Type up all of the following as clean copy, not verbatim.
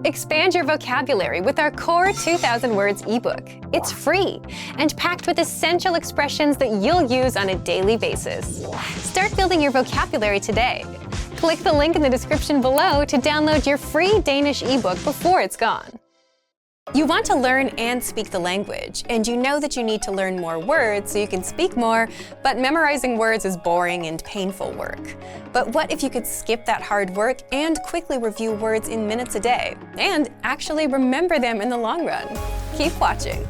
Expand your vocabulary with our Core 2000 Words ebook. It's free and packed with essential expressions that you'll use on a daily basis. Start building your vocabulary today. Click the link in the description below to download your free Danish ebook before it's gone. You want to learn and speak the language, and you know that you need to learn more words so you can speak more, but memorizing words is boring and painful work. But what if you could skip that hard work and quickly review words in minutes a day, and actually remember them in the long run? Keep watching.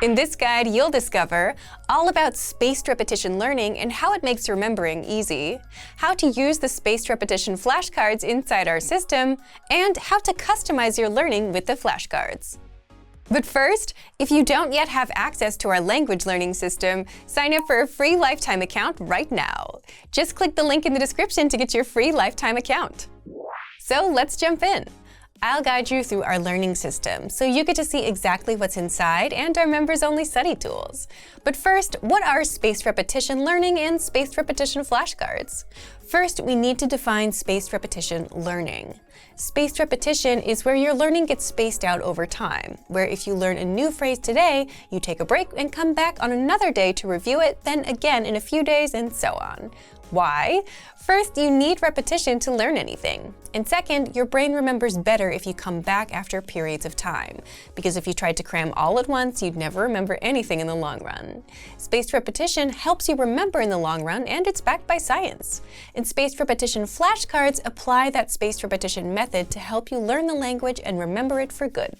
In this guide, you'll discover all about spaced repetition learning and how it makes remembering easy, how to use the spaced repetition flashcards inside our system, and how to customize your learning with the flashcards. But first, if you don't yet have access to our language learning system, sign up for a free lifetime account right now. Just click the link in the description to get your free lifetime account. So let's jump in. I'll guide you through our learning system, so you get to see exactly what's inside and our members-only study tools. But first, what are spaced repetition learning and spaced repetition flashcards? First, we need to define spaced repetition learning. Spaced repetition is where your learning gets spaced out over time, where if you learn a new phrase today, you take a break and come back on another day to review it, then again in a few days, and so on. Why? First, you need repetition to learn anything. And second, your brain remembers better if you come back after periods of time. Because if you tried to cram all at once, you'd never remember anything in the long run. Spaced repetition helps you remember in the long run, and it's backed by science. And spaced repetition flashcards apply that spaced repetition method to help you learn the language and remember it for good.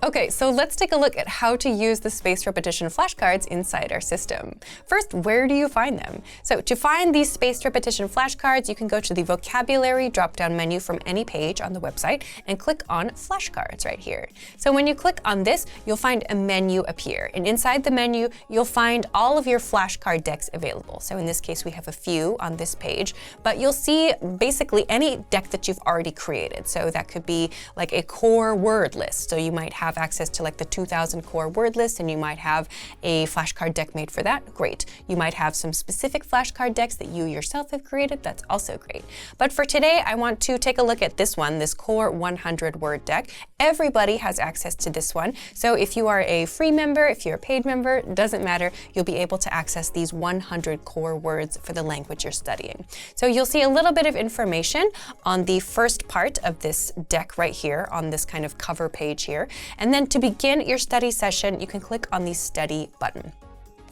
Okay, so let's take a look at how to use the spaced repetition flashcards inside our system. First, where do you find them? So to find these spaced repetition flashcards, you can go to the vocabulary drop-down menu from any page on the website and click on flashcards right here. So when you click on this, you'll find a menu appear. And inside the menu, you'll find all of your flashcard decks available. So in this case, we have a few on this page, but you'll see basically any deck that you've already created. So that could be like a core word list. So you might have access to like the 2000 core word list, and you might have a flashcard deck made for that. Great. You might have some specific flashcard decks that you yourself have created. That's also great. But for today, I want to take a look at this one, this core 100 word deck. Everybody has access to this one. So if you are a free member, if you're a paid member, doesn't matter. You'll be able to access these 100 core words for the language you're studying. So you'll see a little bit of information on the first part of this deck right here on this kind of cover page here. And then to begin your study session, you can click on the Study button.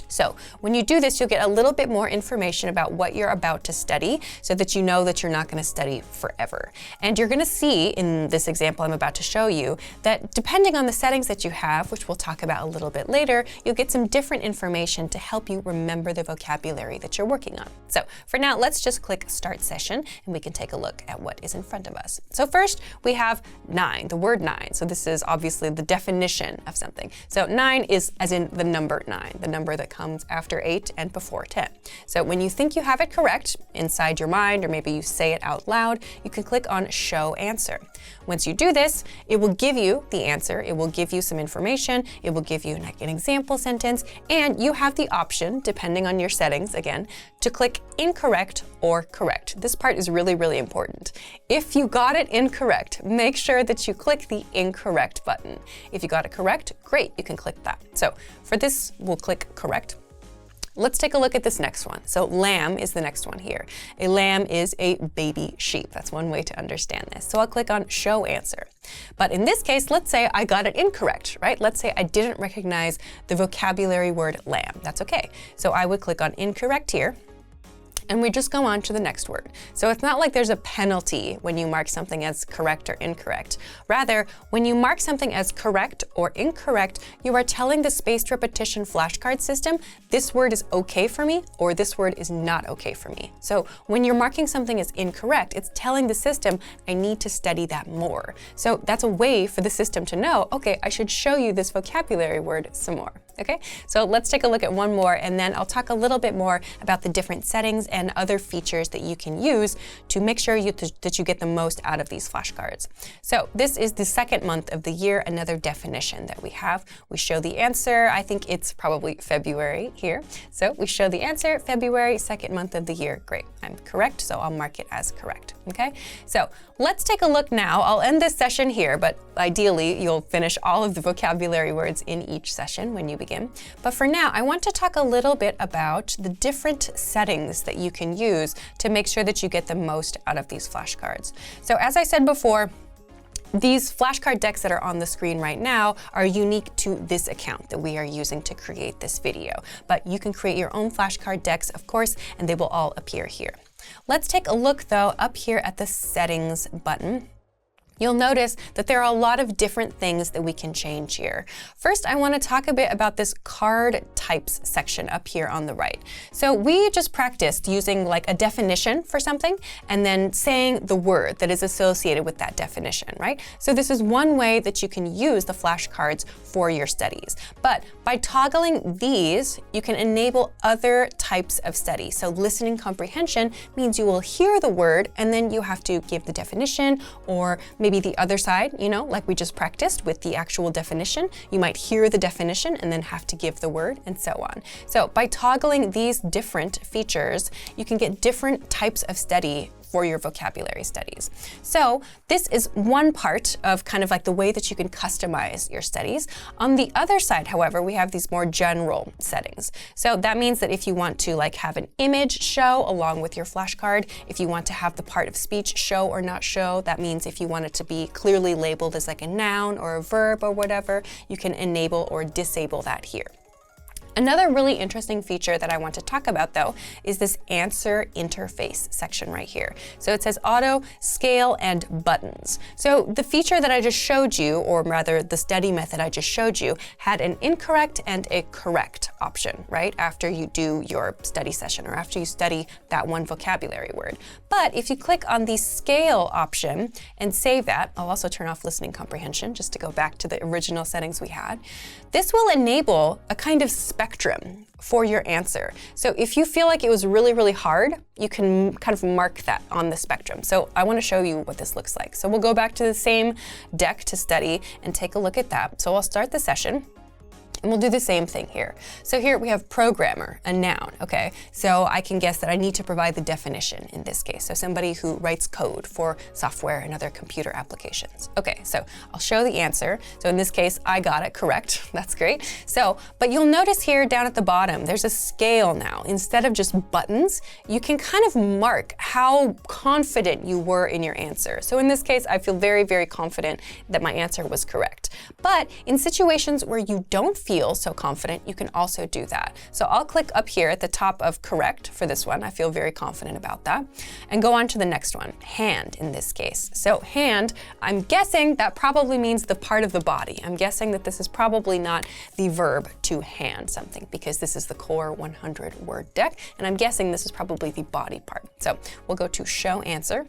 So when you do this, you'll get a little bit more information about what you're about to study so that you know that you're not going to study forever. And you're going to see in this example I'm about to show you that depending on the settings that you have, which we'll talk about a little bit later, you'll get some different information to help you remember the vocabulary that you're working on. So for now, let's just click Start Session and we can take a look at what is in front of us. So first we have 9, the word 9. So this is obviously the definition of something. So 9 is as in the number 9, the number that comes after 8 and before 10. So when you think you have it correct inside your mind, or maybe you say it out loud, you can click on Show Answer. Once you do this, it will give you the answer. It will give you some information. It will give you like an example sentence, and you have the option, depending on your settings again, to click Incorrect or Correct. This part is really, really important. If you got it incorrect, make sure that you click the Incorrect button. If you got it correct, great, you can click that. So for this, we'll click Correct. Let's take a look at this next one. So lamb is the next one here. A lamb is a baby sheep. That's one way to understand this. So I'll click on Show Answer. But in this case, let's say I got it incorrect, right? Let's say I didn't recognize the vocabulary word lamb. That's okay. So I would click on Incorrect here. And we just go on to the next word. So it's not like there's a penalty when you mark something as correct or incorrect. Rather, when you mark something as correct or incorrect, you are telling the spaced repetition flashcard system, this word is okay for me, or this word is not okay for me. So when you're marking something as incorrect, it's telling the system, I need to study that more. So that's a way for the system to know, okay, I should show you this vocabulary word some more. Okay, so let's take a look at one more, and then I'll talk a little bit more about the different settings and other features that you can use to make sure that you get the most out of these flashcards. So this is the second month of the year, another definition that we have. We show the answer. I think it's probably February here. So we show the answer, February, second month of the year. Great, I'm correct, so I'll mark it as correct. Okay, so let's take a look now. I'll end this session here, but ideally you'll finish all of the vocabulary words in each session when you begin. But for now, I want to talk a little bit about the different settings that you can use to make sure that you get the most out of these flashcards. So as I said before, these flashcard decks that are on the screen right now are unique to this account that we are using to create this video. But you can create your own flashcard decks, of course, and they will all appear here. Let's take a look, though, up here at the Settings button. You'll notice that there are a lot of different things that we can change here. First, I want to talk a bit about this card types section up here on the right. So we just practiced using like a definition for something and then saying the word that is associated with that definition, right? So this is one way that you can use the flashcards for your studies. But by toggling these, you can enable other types of study. So listening comprehension means you will hear the word and then you have to give the definition, or maybe the other side, you know, like we just practiced with the actual definition. You might hear the definition and then have to give the word, and so on. So by toggling these different features, you can get different types of study for your vocabulary studies. So this is one part of kind of like the way that you can customize your studies. On the other side, however, we have these more general settings. So that means that if you want to like have an image show along with your flashcard, if you want to have the part of speech show or not show, that means if you want it to be clearly labeled as like a noun or a verb or whatever, you can enable or disable that here. Another really interesting feature that I want to talk about, though, is this answer interface section right here. So it says auto, scale, and buttons. So the feature that I just showed you, or rather the study method I just showed you, had an incorrect and a correct option, right? After you do your study session or after you study that one vocabulary word. But if you click on the scale option and save that, I'll also turn off listening comprehension just to go back to the original settings we had. This will enable a kind of spectrum for your answer. So if you feel like it was really, really hard, you can kind of mark that on the spectrum. So I want to show you what this looks like. So we'll go back to the same deck to study and take a look at that. So I'll start the session. And we'll do the same thing here. So here we have programmer, a noun, okay? So I can guess that I need to provide the definition in this case. So somebody who writes code for software and other computer applications. Okay, so I'll show the answer. So in this case, I got it correct. That's great. So, but you'll notice here down at the bottom, there's a scale now. Instead of just buttons, you can kind of mark how confident you were in your answer. So in this case, I feel very, very confident that my answer was correct. But in situations where you don't feel so confident, you can also do that. So I'll click up here at the top of correct for this one. I feel very confident about that. And go on to the next one, hand in this case. So hand, I'm guessing that probably means the part of the body. I'm guessing that this is probably not the verb to hand something because this is the core 100 word deck. And I'm guessing this is probably the body part. So we'll go to show answer.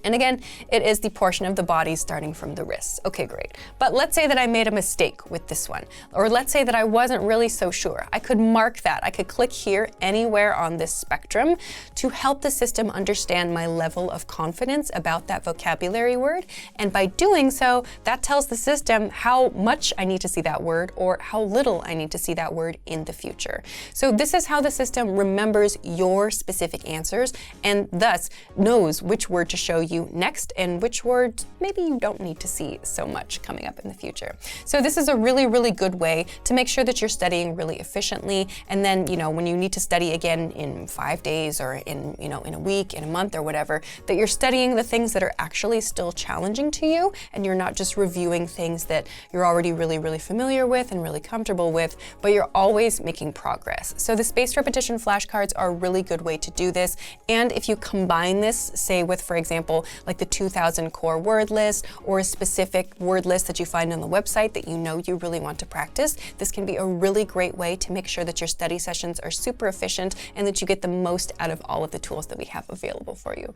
And again, it is the portion of the body starting from the wrists. Okay, great. But let's say that I made a mistake with this one, or let's say that I wasn't really so sure. I could mark that. I could click here anywhere on this spectrum to help the system understand my level of confidence about that vocabulary word. And by doing so, that tells the system how much I need to see that word or how little I need to see that word in the future. So this is how the system remembers your specific answers and thus knows which word to show you next and which words maybe you don't need to see so much coming up in the future. So this is a really, really good way to make sure that you're studying really efficiently. And then, you know, when you need to study again in 5 days or in a week, in a month or whatever, that you're studying the things that are actually still challenging to you and you're not just reviewing things that you're already really, really familiar with and really comfortable with, but you're always making progress. So the spaced repetition flashcards are a really good way to do this. And if you combine this, say with, for example, like the 2000 core word list or a specific word list that you find on the website that you know you really want to practice, this can be a really great way to make sure that your study sessions are super efficient and that you get the most out of all of the tools that we have available for you.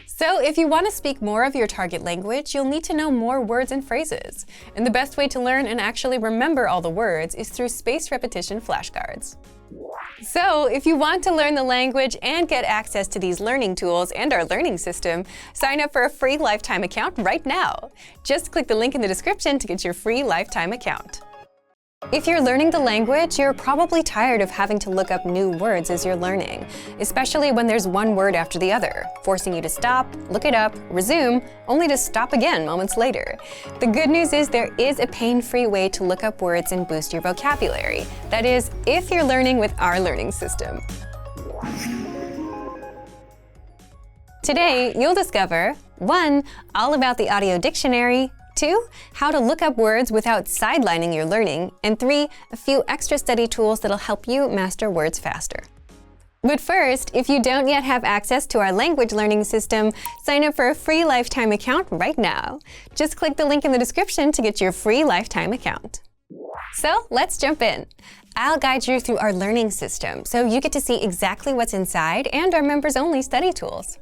So if you want to speak more of your target language, you'll need to know more words and phrases. And the best way to learn and actually remember all the words is through spaced repetition flashcards. So if you want to learn the language and get access to these learning tools and our learning system, sign up for a free lifetime account right now. Just click the link in the description to get your free lifetime account. If you're learning the language, you're probably tired of having to look up new words as you're learning, especially when there's one word after the other, forcing you to stop, look it up, resume, only to stop again moments later. The good news is there is a pain-free way to look up words and boost your vocabulary. That is, if you're learning with our learning system. Today, you'll discover 1. All about the audio dictionary, 2. How to look up words without sidelining your learning, and 3. A few extra study tools that'll help you master words faster. But first, if you don't yet have access to our language learning system, sign up for a free lifetime account right now. Just click the link in the description to get your free lifetime account. So let's jump in. I'll guide you through our learning system so you get to see exactly what's inside and our members-only study tools.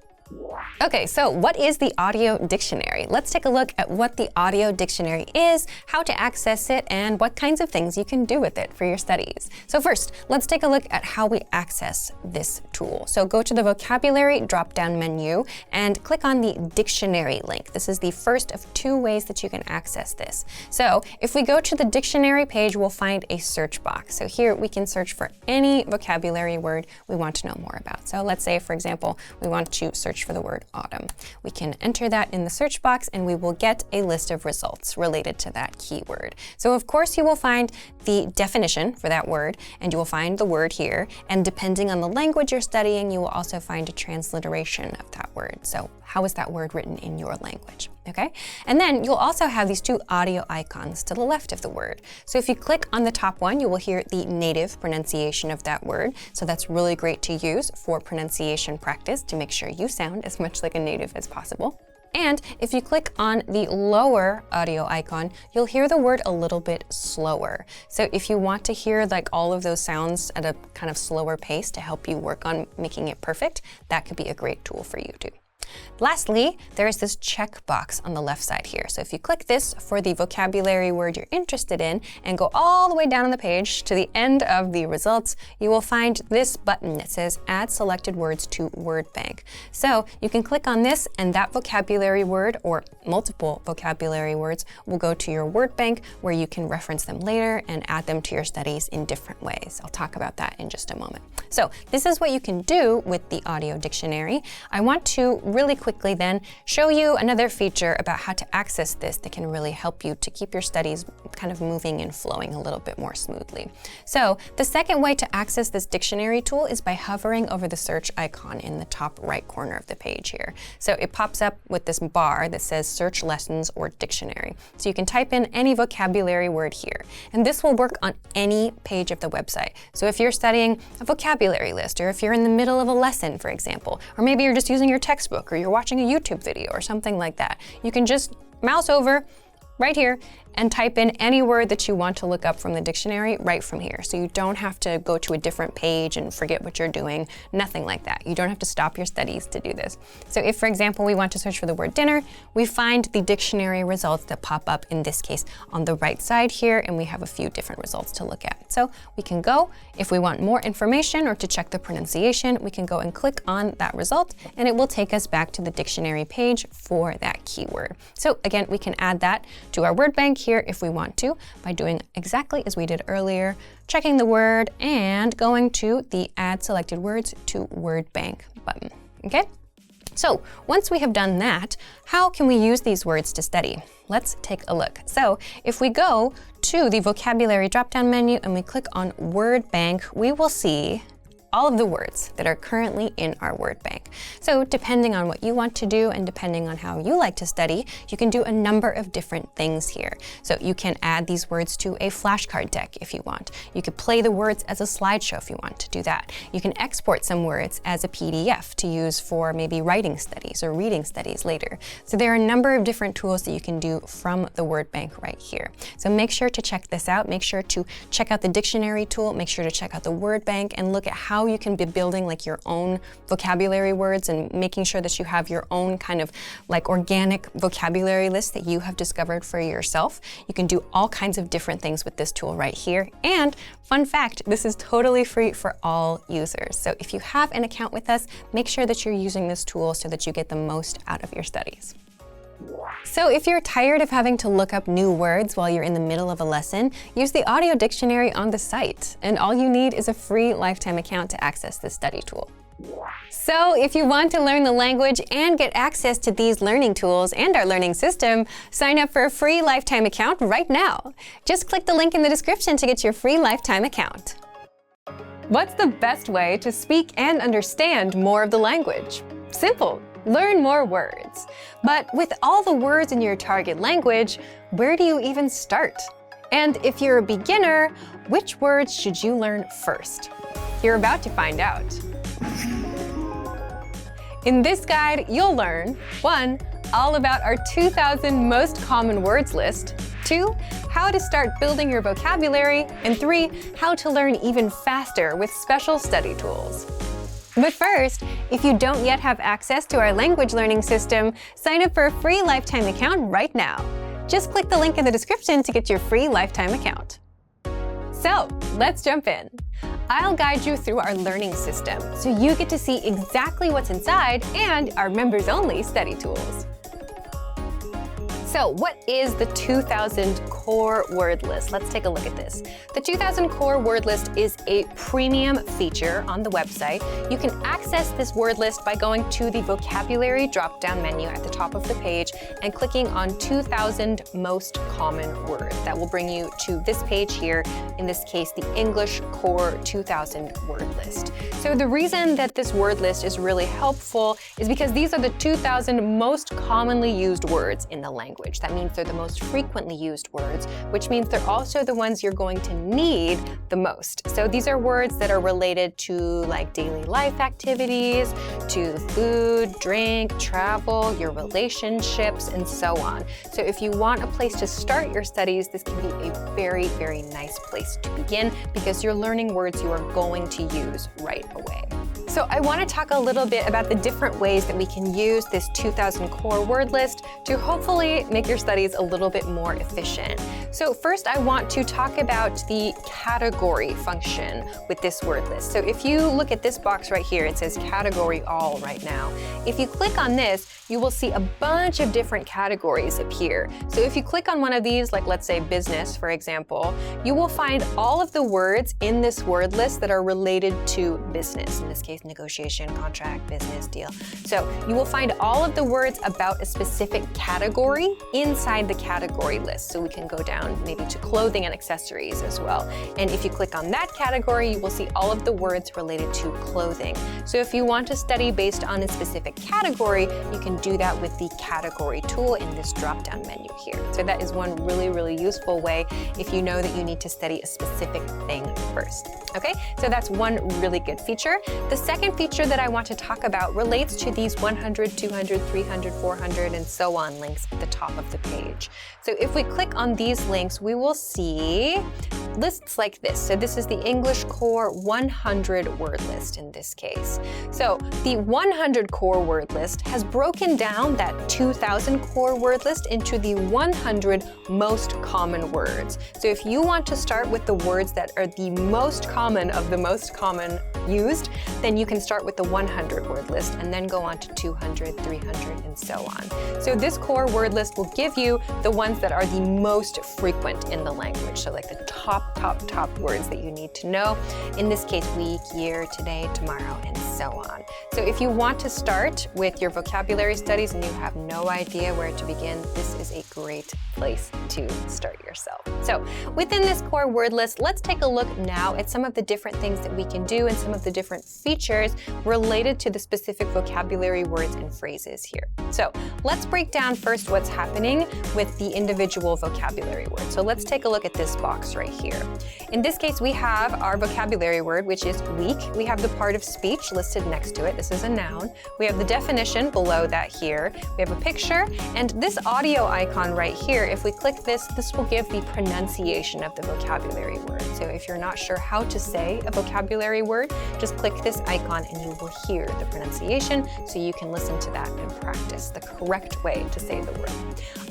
Okay, so what is the audio dictionary? Let's take a look at what the audio dictionary is, how to access it, and what kinds of things you can do with it for your studies. So first, let's take a look at how we access this tool. So go to the vocabulary drop-down menu and click on the dictionary link. This is the first of 2 ways that you can access this. So if we go to the dictionary page, we'll find a search box. So here we can search for any vocabulary word we want to know more about. So let's say, for example, we want to search for the word autumn. We can enter that in the search box and we will get a list of results related to that keyword. So of course you will find the definition for that word and you will find the word here, and depending on the language you're studying, you will also find a transliteration of that word. So how is that word written in your language? Okay? And then you'll also have these 2 audio icons to the left of the word. So if you click on the top one, you will hear the native pronunciation of that word. So that's really great to use for pronunciation practice to make sure you sound as much like a native as possible. And if you click on the lower audio icon, you'll hear the word a little bit slower. So if you want to hear like all of those sounds at a kind of slower pace to help you work on making it perfect, that could be a great tool for you too. Lastly, there is this checkbox on the left side here. So if you click this for the vocabulary word you're interested in and go all the way down on the page to the end of the results, you will find this button that says Add Selected Words to Word Bank. So you can click on this and that vocabulary word or multiple vocabulary words will go to your word bank where you can reference them later and add them to your studies in different ways. I'll talk about that in just a moment. So this is what you can do with the audio dictionary. I want to really quickly then show you another feature about how to access this that can really help you to keep your studies kind of moving and flowing a little bit more smoothly. So the second way to access this dictionary tool is by hovering over the search icon in the top right corner of the page here. So it pops up with this bar that says search lessons or dictionary. So you can type in any vocabulary word here, and this will work on any page of the website. So if you're studying a vocabulary list, or if you're in the middle of a lesson, for example, or maybe you're just using your textbook or you're watching a YouTube video or something like that, you can just mouse over right here and type in any word that you want to look up from the dictionary right from here. So you don't have to go to a different page and forget what you're doing, nothing like that. You don't have to stop your studies to do this. So if, for example, we want to search for the word dinner, we find the dictionary results that pop up, in this case, on the right side here, and we have a few different results to look at. So we can go, if we want more information or to check the pronunciation, we can go and click on that result, and it will take us back to the dictionary page for that keyword. So again, we can add that to our word bank here if we want to by doing exactly as we did earlier, checking the word and going to the Add Selected Words to Word Bank button. Okay? So once we have done that, how can we use these words to study? Let's take a look. So if we go to the vocabulary drop-down menu and we click on Word Bank, we will see all of the words that are currently in our word bank. So depending on what you want to do and depending on how you like to study, you can do a number of different things here. So you can add these words to a flashcard deck if you want. You could play the words as a slideshow if you want to do that. You can export some words as a PDF to use for maybe writing studies or reading studies later. So there are a number of different tools that you can do from the word bank right here. So make sure to check this out. Make sure to check out the dictionary tool. Make sure to check out the word bank and look at how you can be building like your own vocabulary words and making sure that you have your own kind of like organic vocabulary list that you have discovered for yourself. You can do all kinds of different things with this tool right here. And fun fact, this is totally free for all users. So if you have an account with us, make sure that you're using this tool so that you get the most out of your studies. So if you're tired of having to look up new words while you're in the middle of a lesson, use the audio dictionary on the site. And all you need is a free lifetime account to access this study tool. So if you want to learn the language and get access to these learning tools and our learning system, sign up for a free lifetime account right now. Just click the link in the description to get your free lifetime account. What's the best way to speak and understand more of the language? Simple. Learn more words. But with all the words in your target language, where do you even start? And if you're a beginner, which words should you learn first? You're about to find out. In this guide, you'll learn 1. All about our 2,000 most common words list, 2. How to start building your vocabulary, and 3. How to learn even faster with special study tools. But first, if you don't yet have access to our language learning system, sign up for a free lifetime account right now. Just click the link in the description to get your free lifetime account. So, let's jump in. I'll guide you through our learning system so you get to see exactly what's inside and our members-only study tools. So what is the 2,000 core word list? Let's take a look at this. The 2,000 core word list is a premium feature on the website. You can access this word list by going to the vocabulary drop-down menu at the top of the page and clicking on 2,000 most common words. That will bring you to this page here, in this case, the English core 2,000 word list. So the reason that this word list is really helpful is because these are the 2,000 most commonly used words in the language. That means they're the most frequently used words, which means they're also the ones you're going to need the most. So these are words that are related to like daily life activities, to food, drink, travel, your relationships, and so on. So if you want a place to start your studies, this can be a very, very nice place to begin because you're learning words you are going to use right away. So I want to talk a little bit about the different ways that we can use this 2,000 core word list to hopefully make your studies a little bit more efficient. So first I want to talk about the category function with this word list. So if you look at this box right here, it says category all right now. If you click on this, you will see a bunch of different categories appear. So if you click on one of these, like let's say business, for example, you will find all of the words in this word list that are related to business. In this case, negotiation, contract, business, deal. So you will find all of the words about a specific category inside the category list. So we can go down maybe to clothing and accessories as well. And if you click on that category, you will see all of the words related to clothing. So if you want to study based on a specific category, you can do that with the category tool in this drop-down menu here. So that is one really, really useful way if you know that you need to study a specific thing first. Okay, so that's one really good feature. The second feature that I want to talk about relates to these 100, 200, 300, 400, and so on links at the top of the page. So if we click on these links, we will see lists like this. So this is the English Core 100 word list in this case. So the 100 core word list has broken down that 2,000 core word list into the 100 most common words. So if you want to start with the words that are the most common of the most common used, then you can start with the 100 word list and then go on to 200, 300, and so on. So this core word list will give you the ones that are the most frequent in the language. So like the top top words that you need to know. In this case, week, year, today, tomorrow, and so on. So if you want to start with your vocabulary studies and you have no idea where to begin, this is a great place to start yourself. So within this core word list, let's take a look now at some of the different things that we can do and some of the different features related to the specific vocabulary words and phrases here. So let's break down first what's happening with the individual vocabulary words. So let's take a look at this box right here. In this case, we have our vocabulary word, which is week. We have the part of speech listed next to it. This is a noun. We have the definition below that here. We have a picture, and this audio icon right here, if we click this, this will give the pronunciation of the vocabulary word. So if you're not sure how to say a vocabulary word, just click this icon and you will hear the pronunciation, so you can listen to that and practice the correct way to say the word.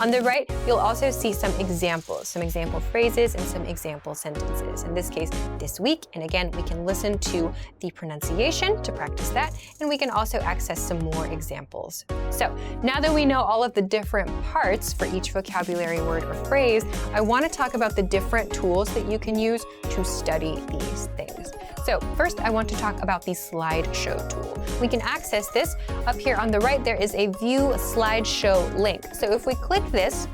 On the right, you'll also see some examples, some example phrases and some example sentences. In this case, this week, and again, we can listen to the pronunciation to practice that, and we can also access some more examples. So now that we know all of the different parts for each vocabulary word or phrase, I want to talk about the different tools that you can use to study these things. So first, I want to talk about the slideshow tool. We can access this. Up here on the right, there is a View Slideshow link. So if we click this,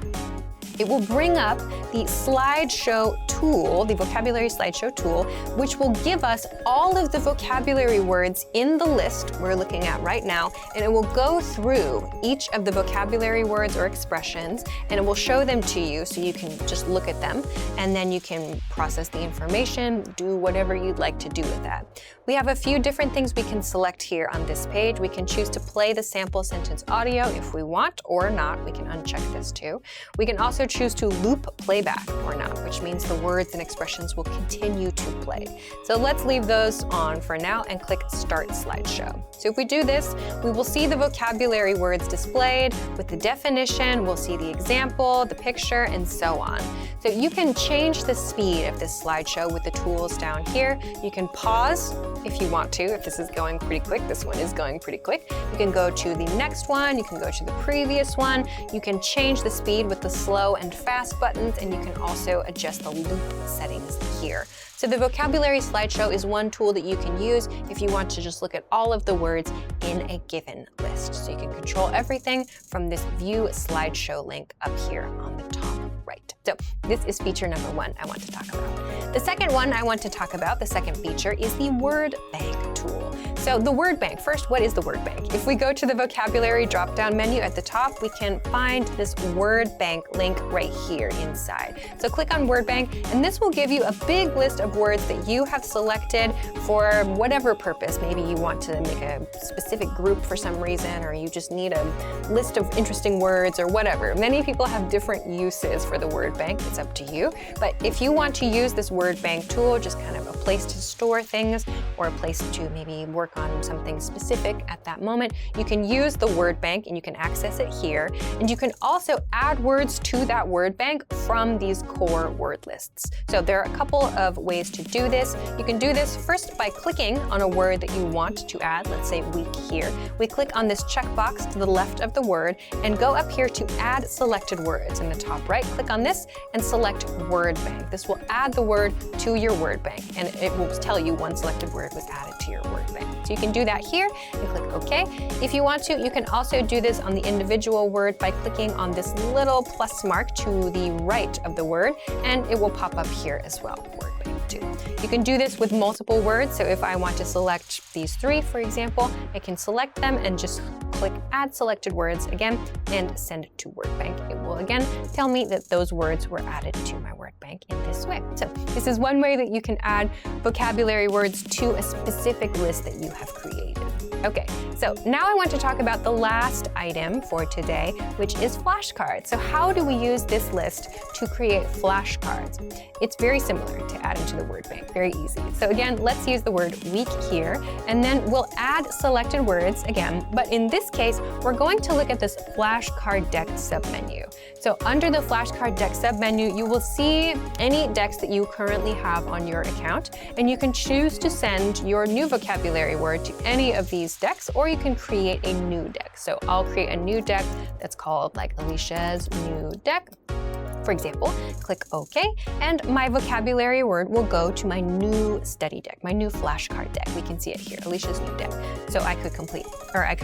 it will bring up the slideshow tool, the vocabulary slideshow tool, which will give us all of the vocabulary words in the list we're looking at right now, and it will go through each of the vocabulary words or expressions, and it will show them to you so you can just look at them, and then you can process the information, do whatever you'd like to do with that. We have a few different things we can select here on this page. We can choose to play the sample sentence audio if we want or not. We can uncheck this too. We can also choose to loop playback or not, which means the words and expressions will continue to play. So let's leave those on for now and click Start Slideshow. So if we do this, we will see the vocabulary words displayed with the definition, we'll see the example, the picture, and so on. So you can change the speed of this slideshow with the tools down here. You can pause if you want to, if this is going pretty quick. This one is going pretty quick. You can go to the next one, you can go to the previous one. You can change the speed with the slow and fast buttons, and you can also adjust the loop settings here. So the vocabulary slideshow is one tool that you can use if you want to just look at all of the words in a given list. So you can control everything from this View Slideshow link up here on the top right. So this is feature number one I want to talk about. The second one I want to talk about, the second feature, is the word bank tool. So the word bank, first, what is the word bank? If we go to the vocabulary drop-down menu at the top, we can find this word bank link right here inside. So click on word bank, and this will give you a big list of words that you have selected for whatever purpose. Maybe you want to make a specific group for some reason, or you just need a list of interesting words or whatever. Many people have different uses for the word bank. It's up to you. But if you want to use this word bank tool, just kind of a place to store things or a place to maybe work on something specific at that moment, you can use the word bank and you can access it here. And you can also add words to that word bank from these core word lists. So there are a couple of ways to do this. You can do this first by clicking on a word that you want to add, let's say week here. We click on this checkbox to the left of the word and go up here to add selected words. In the top right, click on this and select word bank. This will add the word to your word bank, and it will tell you one selected word was added to your word bank. So you can do that here and click OK. If you want to, you can also do this on the individual word by clicking on this little plus mark to the right of the word, and it will pop up here as well, word bank too. You can do this with multiple words. So if I want to select these three, for example, I can select them and just click Add Selected Words again and send it to word bank. It will again tell me that those words were added to my word bank in this way. So this is one way that you can add vocabulary words to a specific list that you have created. Okay, so now I want to talk about the last item for today, which is flashcards. So how do we use this list to create flashcards? It's very similar to adding to the word bank, very easy. So again, let's use the word week here, and then we'll add selected words again, but in this case, we're going to look at this flashcard deck submenu. So under the flashcard deck submenu, you will see any decks that you currently have on your account, and you can choose to send your new vocabulary word to any of these decks, or you can create a new deck. So I'll create a new deck that's called like Alicia's new deck. For example, click OK, and my vocabulary word will go to my new study deck, my new flashcard deck. We can see it here, Alicia's new deck. So I could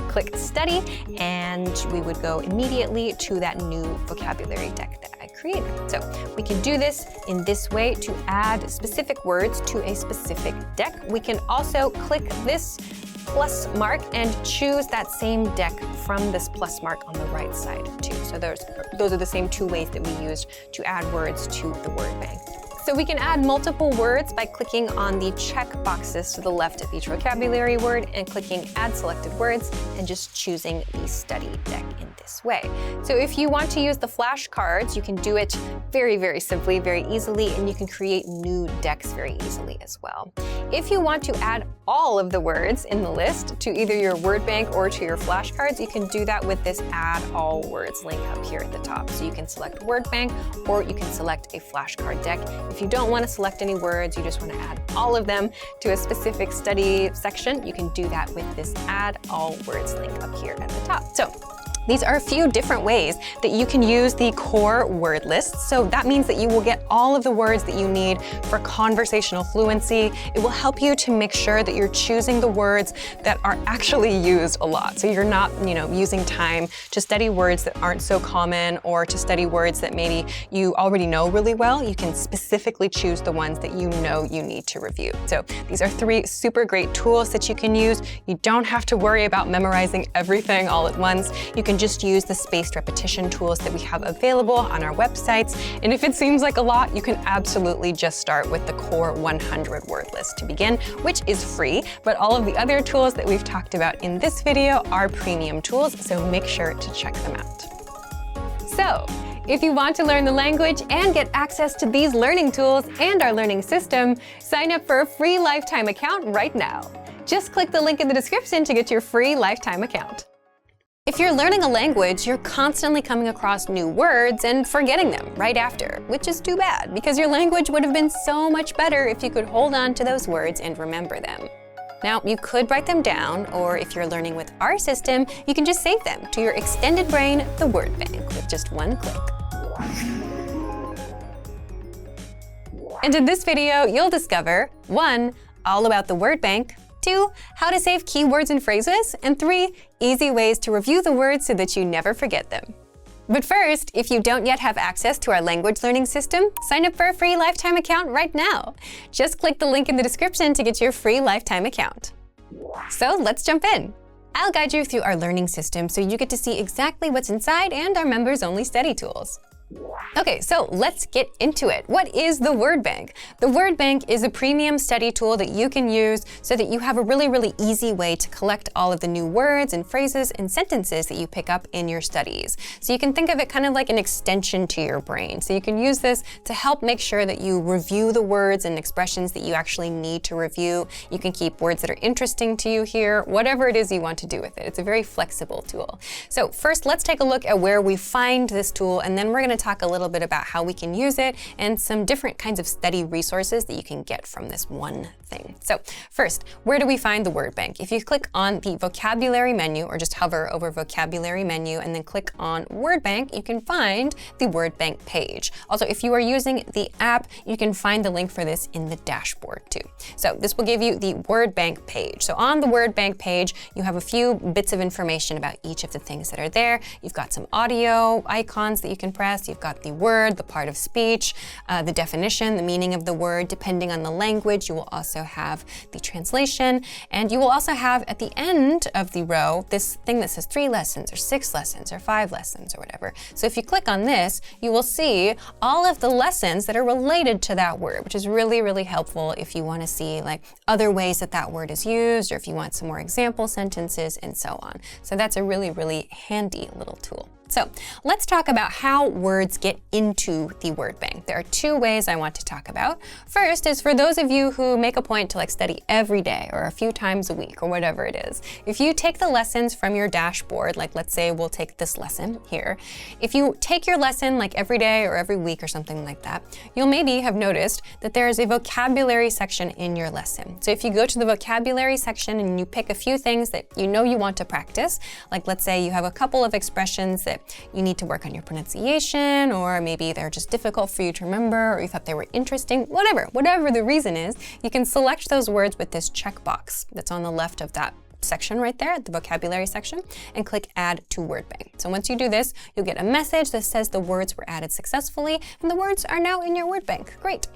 click study, and we would go immediately to that new vocabulary deck that I created. So we can do this in this way to add specific words to a specific deck. We can also click this plus mark and choose that same deck from this plus mark on the right side too. So those are the same two ways that we used to add words to the word bank. So we can add multiple words by clicking on the check boxes to the left of each vocabulary word and clicking Add Selected Words and just choosing the study deck in this way. So if you want to use the flashcards, you can do it very, very simply, very easily, and you can create new decks very easily as well. If you want to add all of the words in the list to either your word bank or to your flashcards, you can do that with this Add All Words link up here at the top. So you can select word bank or you can select a flashcard deck. If you don't want to select any words, you just want to add all of them to a specific study section, you can do that with this Add All Words link up here at the top. So these are a few different ways that you can use the core word list. So that means that you will get all of the words that you need for conversational fluency. It will help you to make sure that you're choosing the words that are actually used a lot. So you're not, using time to study words that aren't so common or to study words that maybe you already know really well. You can specifically choose the ones that you know you need to review. So these are 3 super great tools that you can use. You don't have to worry about memorizing everything all at once. You can just use the spaced repetition tools that we have available on our websites. And if it seems like a lot, you can absolutely just start with the core 100 word list to begin, which is free. But all of the other tools that we've talked about in this video are premium tools, so make sure to check them out. So, if you want to learn the language and get access to these learning tools and our learning system, sign up for a free lifetime account right now. Just click the link in the description to get your free lifetime account. If you're learning a language, you're constantly coming across new words and forgetting them right after, which is too bad because your language would have been so much better if you could hold on to those words and remember them. Now, you could write them down, or if you're learning with our system, you can just save them to your extended brain, the word bank, with just one click. And in this video, you'll discover 1. All about the word bank, 2. How to save keywords and phrases, and 3. Easy ways to review the words so that you never forget them. But first, if you don't yet have access to our language learning system, sign up for a free lifetime account right now. Just click the link in the description to get your free lifetime account. So let's jump in. I'll guide you through our learning system so you get to see exactly what's inside and our members-only study tools. Okay, so let's get into it. What is the word bank? The word bank is a premium study tool that you can use so that you have a really, really easy way to collect all of the new words and phrases and sentences that you pick up in your studies. So you can think of it kind of like an extension to your brain. So you can use this to help make sure that you review the words and expressions that you actually need to review. You can keep words that are interesting to you here, whatever it is you want to do with it. It's a very flexible tool. So first, let's take a look at where we find this tool, and then we're going to talk a little bit about how we can use it and some different kinds of study resources that you can get from this one thing. So first, where do we find the word bank? If you click on the vocabulary menu, or just hover over vocabulary menu and then click on word bank, you can find the word bank page. Also, if you are using the app, you can find the link for this in the dashboard too. So this will give you the word bank page. So on the word bank page, you have a few bits of information about each of the things that are there. You've got some audio icons that you can press. You've got the word, the part of speech, the definition, the meaning of the word. Depending on the language, you will also have the translation, and you will also have at the end of the row this thing that says 3 lessons or 6 lessons or 5 lessons or whatever. So if you click on this, you will see all of the lessons that are related to that word, which is really, really helpful if you want to see like other ways that that word is used, or if you want some more example sentences and so on. So that's a really, really handy little tool. So let's talk about how words get into the word bank. There are 2 ways I want to talk about. First is for those of you who make a point to study every day or a few times a week or whatever it is. If you take the lessons from your dashboard, like let's say we'll take this lesson here. If you take your lesson every day or every week or something like that, you'll maybe have noticed that there is a vocabulary section in your lesson. So if you go to the vocabulary section and you pick a few things that you know you want to practice, like let's say you have a couple of expressions that you need to work on your pronunciation, or maybe they're just difficult for you to remember, or you thought they were interesting, whatever the reason is, you can select those words with this checkbox that's on the left of that section right there, the vocabulary section, and click Add to Word Bank. So once you do this, you'll get a message that says the words were added successfully, and the words are now in your word bank. Great.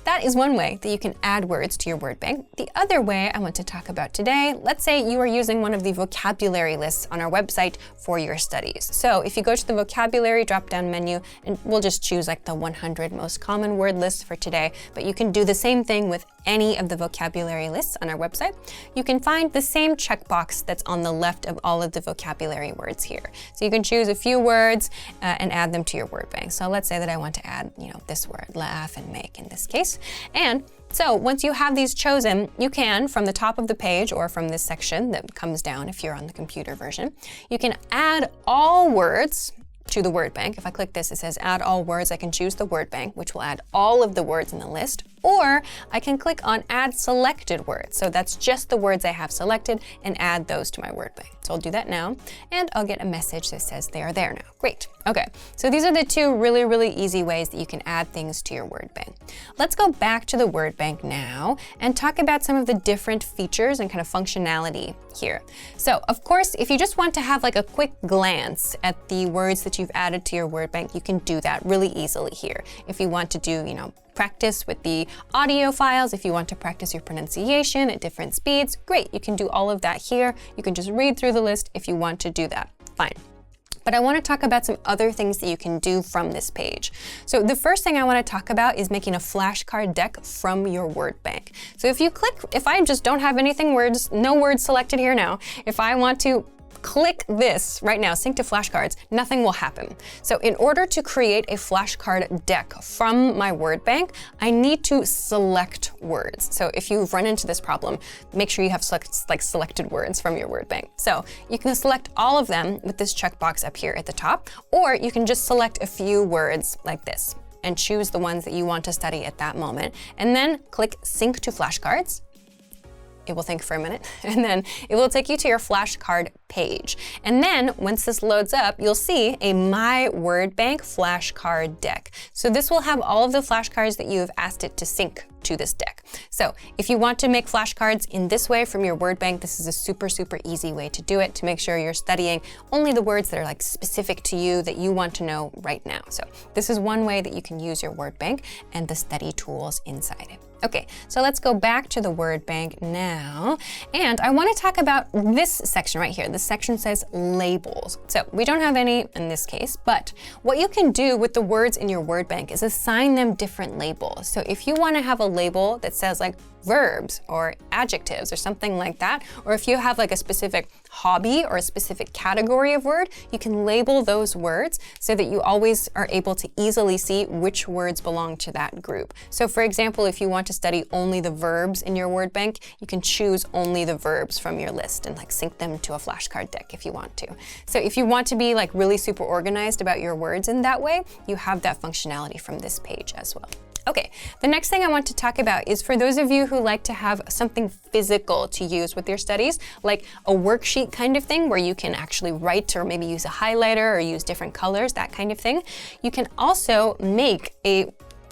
That is one way that you can add words to your word bank. The other way I want to talk about today, let's say you are using one of the vocabulary lists on our website for your studies. So if you go to the vocabulary drop-down menu, and we'll just choose like the 100 most common word list for today, but you can do the same thing with any of the vocabulary lists on our website. You can find the same checkbox that's on the left of all of the vocabulary words here. So you can choose a few words and add them to your word bank. So let's say that I want to add, this word, laugh and make in this case. And so once you have these chosen, you can, from the top of the page or from this section that comes down if you're on the computer version, you can add all words to the word bank. If I click this, it says add all words. I can choose the word bank, which will add all of the words in the list, or I can click on add selected words. So that's just the words I have selected and add those to my word bank. So I'll do that now, and I'll get a message that says they are there now. Great. Okay, so these are the two really easy ways that you can add things to your word bank. Let's go back to the word bank now and talk about some of the different features and kind of functionality here. So of course, if you just want to have like a quick glance at the words that you've added to your word bank, you can do that really easily here. If you want to do, practice with the audio files, if you want to practice your pronunciation at different speeds, great, you can do all of that here. You can just read through the list if you want to do that, fine. But I want to talk about some other things that you can do from this page. So the first thing I want to talk about is making a flashcard deck from your word bank. So if I just don't have no words selected here now, if I want to click this right now, sync to flashcards, nothing will happen. So in order to create a flashcard deck from my word bank, I need to select words. So if you've run into this problem, make sure you have selected words from your word bank. So you can select all of them with this checkbox up here at the top, or you can just select a few words like this and choose the ones that you want to study at that moment, and then click Sync to Flashcards. It will think for a minute, and then it will take you to your flashcard page. And then once this loads up, you'll see a My Word Bank flashcard deck. So this will have all of the flashcards that you have asked it to sync to this deck. So if you want to make flashcards in this way from your word bank, this is a super easy way to do it, to make sure you're studying only the words that are like specific to you that you want to know right now. So this is one way that you can use your word bank and the study tools inside it. Okay, so let's go back to the word bank now. And I want to talk about this section right here. This section says labels. So we don't have any in this case, but what you can do with the words in your word bank is assign them different labels. So if you want to have a label that says like verbs or adjectives or something like that, or if you have like a specific hobby or a specific category of word, you can label those words so that you always are able to easily see which words belong to that group. So for example, if you want to study only the verbs in your word bank, you can choose only the verbs from your list and like sync them to a flashcard deck if you want to. So if you want to be like really super organized about your words in that way, you have that functionality from this page as well. Okay, the next thing I want to talk about is for those of you who like to have something physical to use with your studies, like a worksheet kind of thing where you can actually write or maybe use a highlighter or use different colors, that kind of thing. You can also make a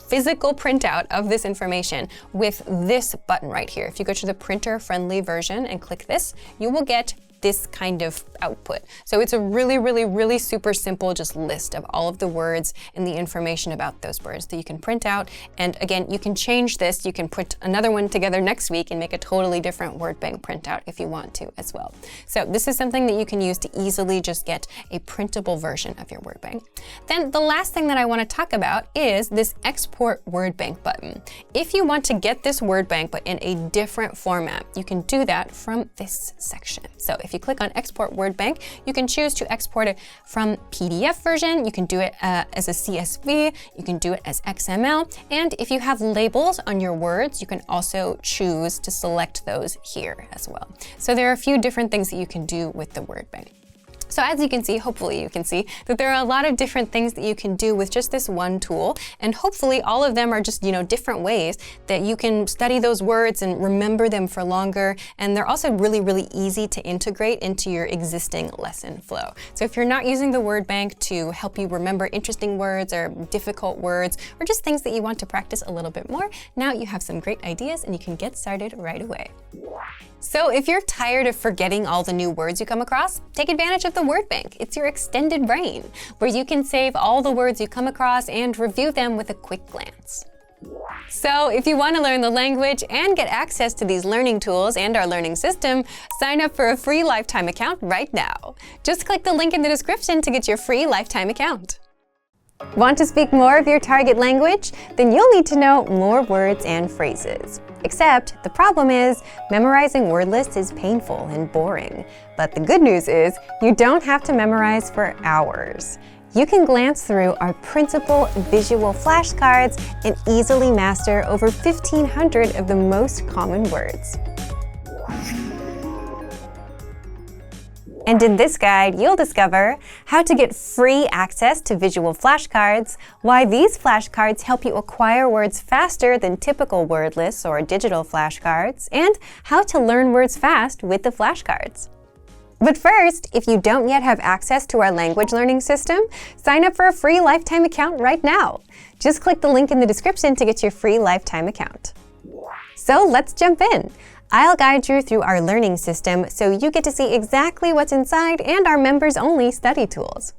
physical printout of this information with this button right here. If you go to the printer-friendly version and click this, you will get this kind of output. So it's a really super simple just list of all of the words and the information about those words that you can print out. And again, you can change this. You can put another one together next week and make a totally different word bank printout if you want to as well. So this is something that you can use to easily just get a printable version of your word bank. Then the last thing that I want to talk about is this export word bank button. If you want to get this word bank but in a different format, you can do that from this section. So if you click on Export Word Bank, you can choose to export it from PDF version. You can do it as a CSV. You can do it as XML. And if you have labels on your words, you can also choose to select those here as well. So there are a few different things that you can do with the word bank. So as you can see, hopefully you can see, that there are a lot of different things that you can do with just this one tool. And hopefully all of them are just, different ways that you can study those words and remember them for longer. And they're also really, really easy to integrate into your existing lesson flow. So if you're not using the word bank to help you remember interesting words or difficult words, or just things that you want to practice a little bit more, now you have some great ideas and you can get started right away. So if you're tired of forgetting all the new words you come across, take advantage of the word bank. It's your extended brain, where you can save all the words you come across and review them with a quick glance. So if you want to learn the language and get access to these learning tools and our learning system, sign up for a free lifetime account right now. Just click the link in the description to get your free lifetime account. Want to speak more of your target language? Then you'll need to know more words and phrases. Except the problem is, memorizing word lists is painful and boring. But the good news is, you don't have to memorize for hours. You can glance through our printable visual flashcards and easily master over 1,500 of the most common words. And in this guide, you'll discover how to get free access to visual flashcards, why these flashcards help you acquire words faster than typical word lists or digital flashcards, and how to learn words fast with the flashcards. But first, if you don't yet have access to our language learning system, sign up for a free lifetime account right now. Just click the link in the description to get your free lifetime account. So let's jump in. I'll guide you through our learning system so you get to see exactly what's inside and our members-only study tools.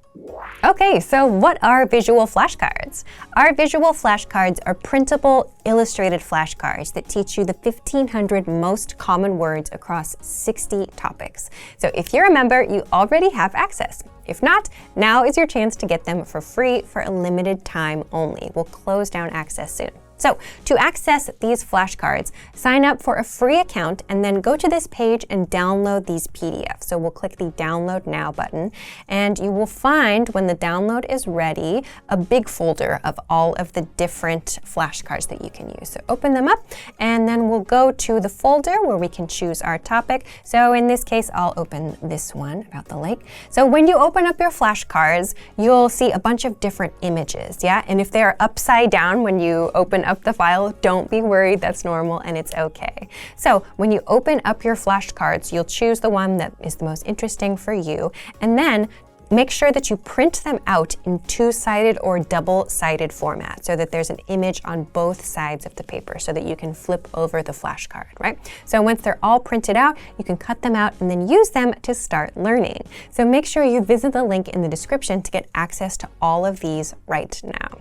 Okay, so what are visual flashcards? Our visual flashcards are printable, illustrated flashcards that teach you the 1,500 most common words across 60 topics. So if you're a member, you already have access. If not, now is your chance to get them for free for a limited time only. We'll close down access soon. So to access these flashcards, sign up for a free account and then go to this page and download these PDFs. So we'll click the Download Now button, and you will find, when the download is ready, a big folder of all of the different flashcards that you can use. So open them up, and then we'll go to the folder where we can choose our topic. So in this case, I'll open this one about the lake. So when you open up your flashcards, you'll see a bunch of different images, yeah? And if they're upside down when you open up the file, don't be worried, that's normal and it's okay. So when you open up your flashcards, you'll choose the one that is the most interesting for you, and then make sure that you print them out in two-sided or double-sided format so that there's an image on both sides of the paper so that you can flip over the flashcard, right? So once they're all printed out, you can cut them out and then use them to start learning. So make sure you visit the link in the description to get access to all of these right now.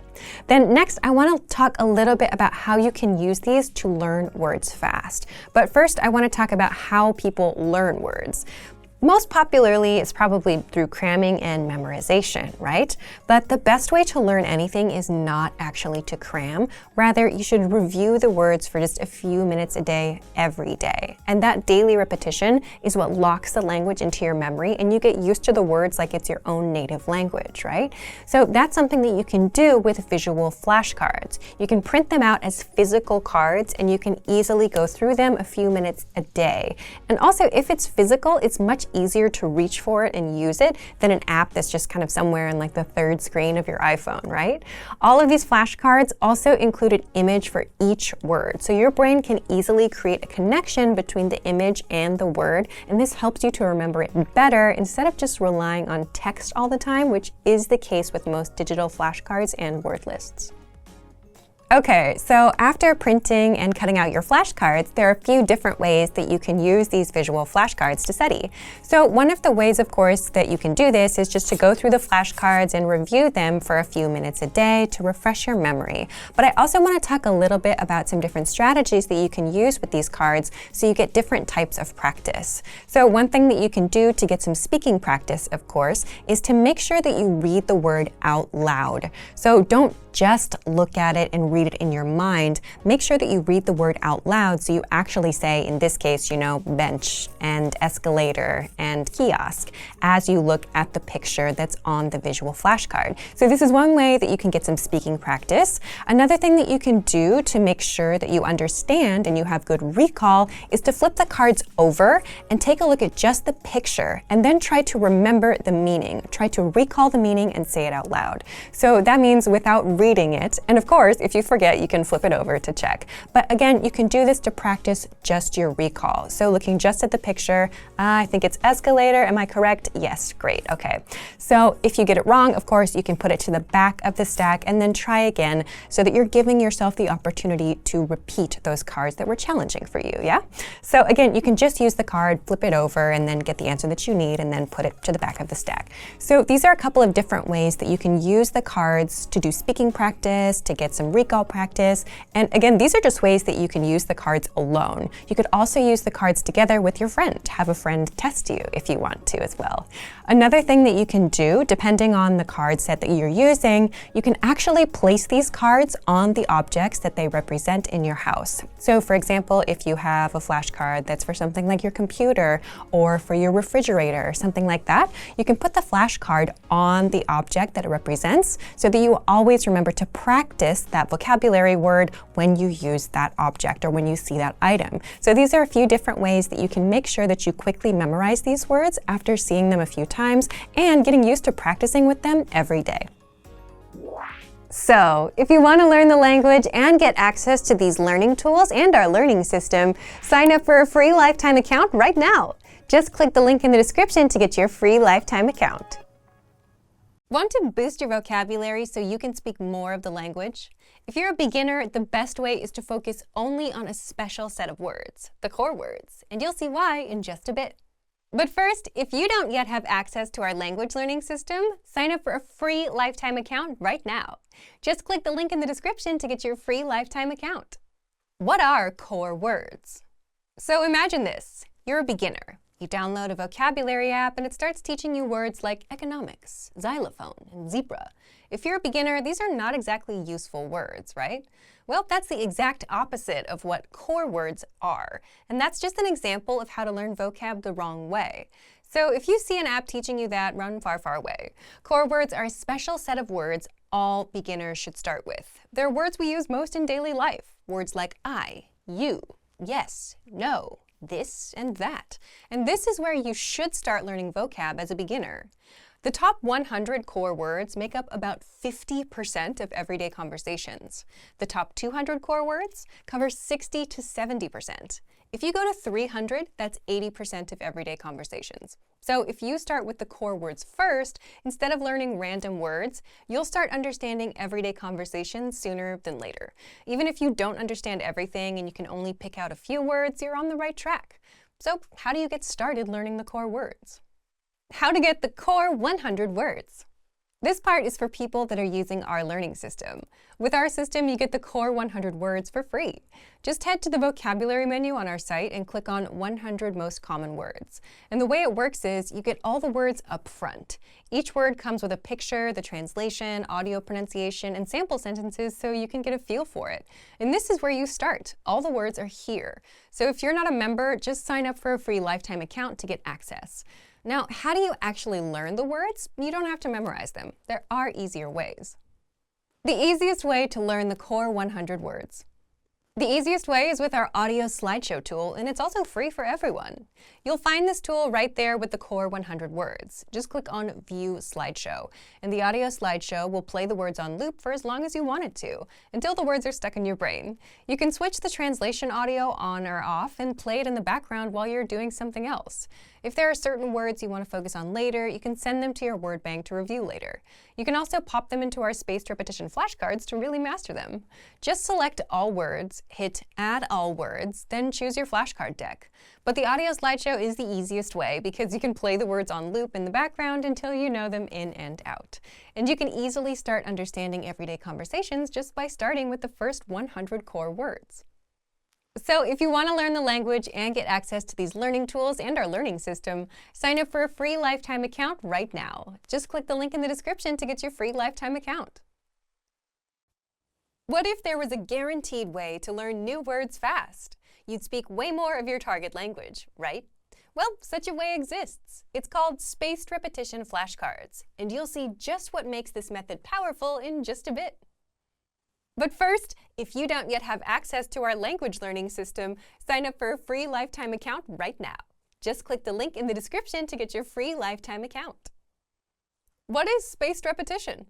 Then next, I want to talk a little bit about how you can use these to learn words fast. But first, I want to talk about how people learn words. Most popularly, it's probably through cramming and memorization, right? But the best way to learn anything is not actually to cram. Rather, you should review the words for just a few minutes a day, every day. And that daily repetition is what locks the language into your memory, and you get used to the words like it's your own native language, right? So that's something that you can do with visual flashcards. You can print them out as physical cards, and you can easily go through them a few minutes a day. And also, if it's physical, it's much easier to reach for it and use it than an app that's just kind of somewhere in like the third screen of your iPhone, right? All of these flashcards also include an image for each word, so your brain can easily create a connection between the image and the word, and this helps you to remember it better instead of just relying on text all the time, which is the case with most digital flashcards and word lists. Okay, so after printing and cutting out your flashcards, there are a few different ways that you can use these visual flashcards to study. So one of the ways, of course, that you can do this is just to go through the flashcards and review them for a few minutes a day to refresh your memory. But I also want to talk a little bit about some different strategies that you can use with these cards so you get different types of practice. So one thing that you can do to get some speaking practice, of course, is to make sure that you read the word out loud. So don't just look at it and read it in your mind, make sure that you read the word out loud so you actually say, in this case, bench and escalator and kiosk as you look at the picture that's on the visual flashcard. So this is one way that you can get some speaking practice. Another thing that you can do to make sure that you understand and you have good recall is to flip the cards over and take a look at just the picture and then try to remember the meaning. Try to recall the meaning and say it out loud. So that means without reading it, and of course, if you forget, you can flip it over to check. But again, you can do this to practice just your recall. So looking just at the picture, I think it's escalator, am I correct? Yes, great, okay. So if you get it wrong, of course, you can put it to the back of the stack and then try again so that you're giving yourself the opportunity to repeat those cards that were challenging for you, yeah? So again, you can just use the card, flip it over, and then get the answer that you need and then put it to the back of the stack. So these are a couple of different ways that you can use the cards to do speaking practice, to get some recall practice. And again, these are just ways that you can use the cards alone. You could also use the cards together with your friend. Have a friend test you if you want to as well. Another thing that you can do, depending on the card set that you're using, you can actually place these cards on the objects that they represent in your house. So for example, if you have a flashcard that's for something like your computer or for your refrigerator or something like that, you can put the flashcard on the object that it represents so that you always remember to practice that vocabulary word when you use that object or when you see that item. So these are a few different ways that you can make sure that you quickly memorize these words after seeing them a few times and getting used to practicing with them every day. So, if you want to learn the language and get access to these learning tools and our learning system, sign up for a free lifetime account right now. Just click the link in the description to get your free lifetime account. Want to boost your vocabulary so you can speak more of the language? If you're a beginner, the best way is to focus only on a special set of words, the core words, and you'll see why in just a bit. But first, if you don't yet have access to our language learning system, sign up for a free lifetime account right now. Just click the link in the description to get your free lifetime account. What are core words? So imagine this. You're a beginner. You download a vocabulary app and it starts teaching you words like economics, xylophone, and zebra. If you're a beginner, these are not exactly useful words, right? Well, that's the exact opposite of what core words are. And that's just an example of how to learn vocab the wrong way. So if you see an app teaching you that, run far, far away. Core words are a special set of words all beginners should start with. They're words we use most in daily life. Words like I, you, yes, no, this, and that. And this is where you should start learning vocab as a beginner. The top 100 core words make up about 50% of everyday conversations. The top 200 core words cover 60 to 70%. If you go to 300, that's 80% of everyday conversations. So if you start with the core words first, instead of learning random words, you'll start understanding everyday conversations sooner than later. Even if you don't understand everything and you can only pick out a few words, you're on the right track. So how do you get started learning the core words? How to get the core 100 words. This part is for people that are using our learning system. With our system, you get the core 100 words for free. Just head to the vocabulary menu on our site and click on 100 most common words. And the way it works is you get all the words up front. Each word comes with a picture, the translation, audio pronunciation, and sample sentences so you can get a feel for it. And this is where you start. All the words are here. So if you're not a member, just sign up for a free lifetime account to get access. Now, how do you actually learn the words? You don't have to memorize them. There are easier ways. The easiest way to learn the core 100 words. The easiest way is with our audio slideshow tool, and it's also free for everyone. You'll find this tool right there with the core 100 words. Just click on View Slideshow, and the audio slideshow will play the words on loop for as long as you want it to, until the words are stuck in your brain. You can switch the translation audio on or off and play it in the background while you're doing something else. If there are certain words you want to focus on later, you can send them to your word bank to review later. You can also pop them into our spaced repetition flashcards to really master them. Just select all words, hit Add All Words, then choose your flashcard deck. But the audio slideshow is the easiest way because you can play the words on loop in the background until you know them in and out. And you can easily start understanding everyday conversations just by starting with the first 100 core words. So if you want to learn the language and get access to these learning tools and our learning system, sign up for a free lifetime account right now. Just click the link in the description to get your free lifetime account. What if there was a guaranteed way to learn new words fast? You'd speak way more of your target language, right? Well, such a way exists. It's called spaced repetition flashcards, and you'll see just what makes this method powerful in just a bit. But first, if you don't yet have access to our language learning system, sign up for a free lifetime account right now. Just click the link in the description to get your free lifetime account. What is spaced repetition?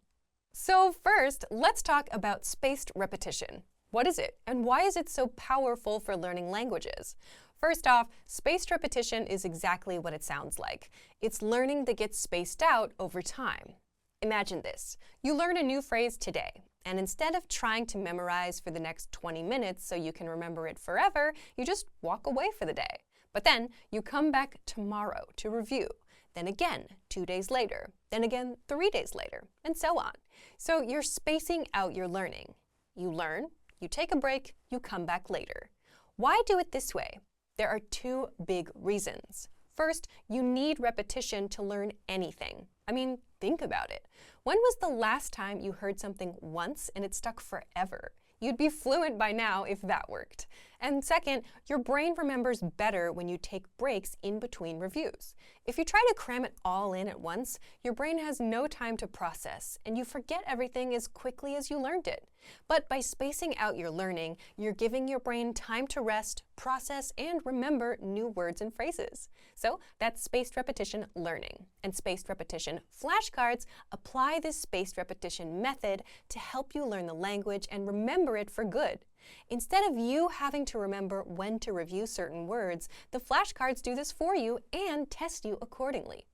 So first, let's talk about spaced repetition. What is it, and why is it so powerful for learning languages? First off, spaced repetition is exactly what it sounds like. It's learning that gets spaced out over time. Imagine this. You learn a new phrase today, and instead of trying to memorize for the next 20 minutes so you can remember it forever, you just walk away for the day. But then you come back tomorrow to review, then again 2 days later, then again 3 days later, and so on. So you're spacing out your learning. You learn, you take a break, you come back later. Why do it this way? There are two big reasons. First, you need repetition to learn anything. I mean, think about it. When was the last time you heard something once and it stuck forever? You'd be fluent by now if that worked. And second, your brain remembers better when you take breaks in between reviews. If you try to cram it all in at once, your brain has no time to process, and you forget everything as quickly as you learned it. But by spacing out your learning, you're giving your brain time to rest, process, and remember new words and phrases. So that's spaced repetition learning. And spaced repetition flashcards apply this spaced repetition method to help you learn the language and remember it for good. Instead of you having to remember when to review certain words, the flashcards do this for you and test you accordingly.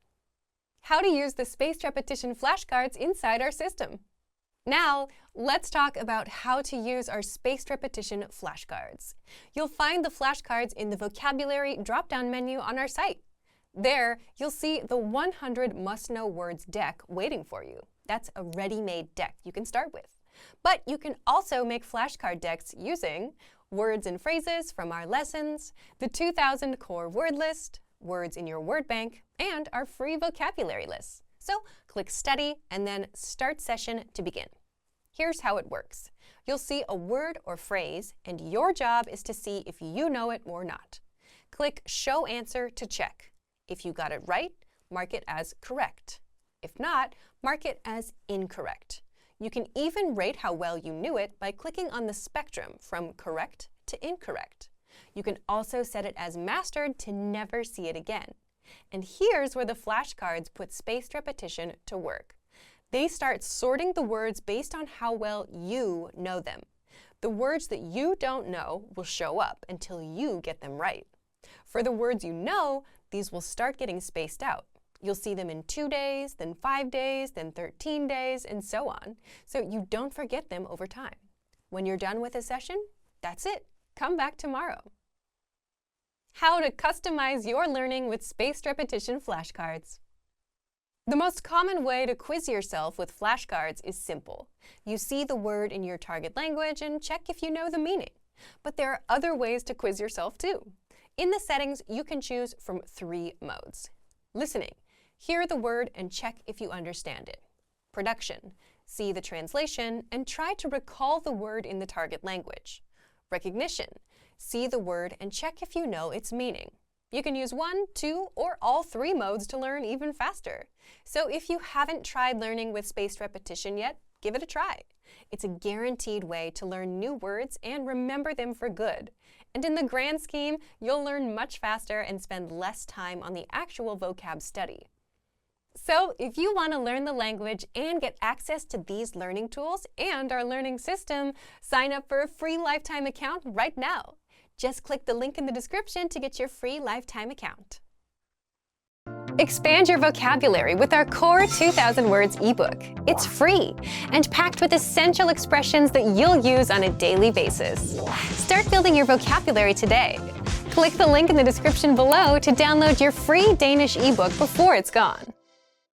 How to use the spaced repetition flashcards inside our system. Now, let's talk about how to use our spaced repetition flashcards. You'll find the flashcards in the vocabulary drop-down menu on our site. There, you'll see the 100 must-know words deck waiting for you. That's a ready-made deck you can start with. But you can also make flashcard decks using words and phrases from our lessons, the 2000 core word list, words in your word bank, and our free vocabulary lists. So click Study and then Start Session to begin. Here's how it works. You'll see a word or phrase, and your job is to see if you know it or not. Click Show Answer to check. If you got it right, mark it as correct. If not, mark it as incorrect. You can even rate how well you knew it by clicking on the spectrum from correct to incorrect. You can also set it as mastered to never see it again. And here's where the flashcards put spaced repetition to work. They start sorting the words based on how well you know them. The words that you don't know will show up until you get them right. For the words you know, these will start getting spaced out. You'll see them in 2 days, then 5 days, then 13 days, and so on, so you don't forget them over time. When you're done with a session, that's it. Come back tomorrow. How to customize your learning with spaced repetition flashcards. The most common way to quiz yourself with flashcards is simple. You see the word in your target language and check if you know the meaning. But there are other ways to quiz yourself too. In the settings, you can choose from 3 modes. Listening. Hear the word and check if you understand it. Production. See the translation and try to recall the word in the target language. Recognition. See the word and check if you know its meaning. You can use 1, 2, or all 3 modes to learn even faster. So if you haven't tried learning with spaced repetition yet, give it a try. It's a guaranteed way to learn new words and remember them for good. And in the grand scheme, you'll learn much faster and spend less time on the actual vocab study. So if you want to learn the language and get access to these learning tools and our learning system, sign up for a free lifetime account right now. Just click the link in the description to get your free lifetime account. Expand your vocabulary with our Core 2000 Words ebook. It's free and packed with essential expressions that you'll use on a daily basis. Start building your vocabulary today. Click the link in the description below to download your free Danish ebook before it's gone.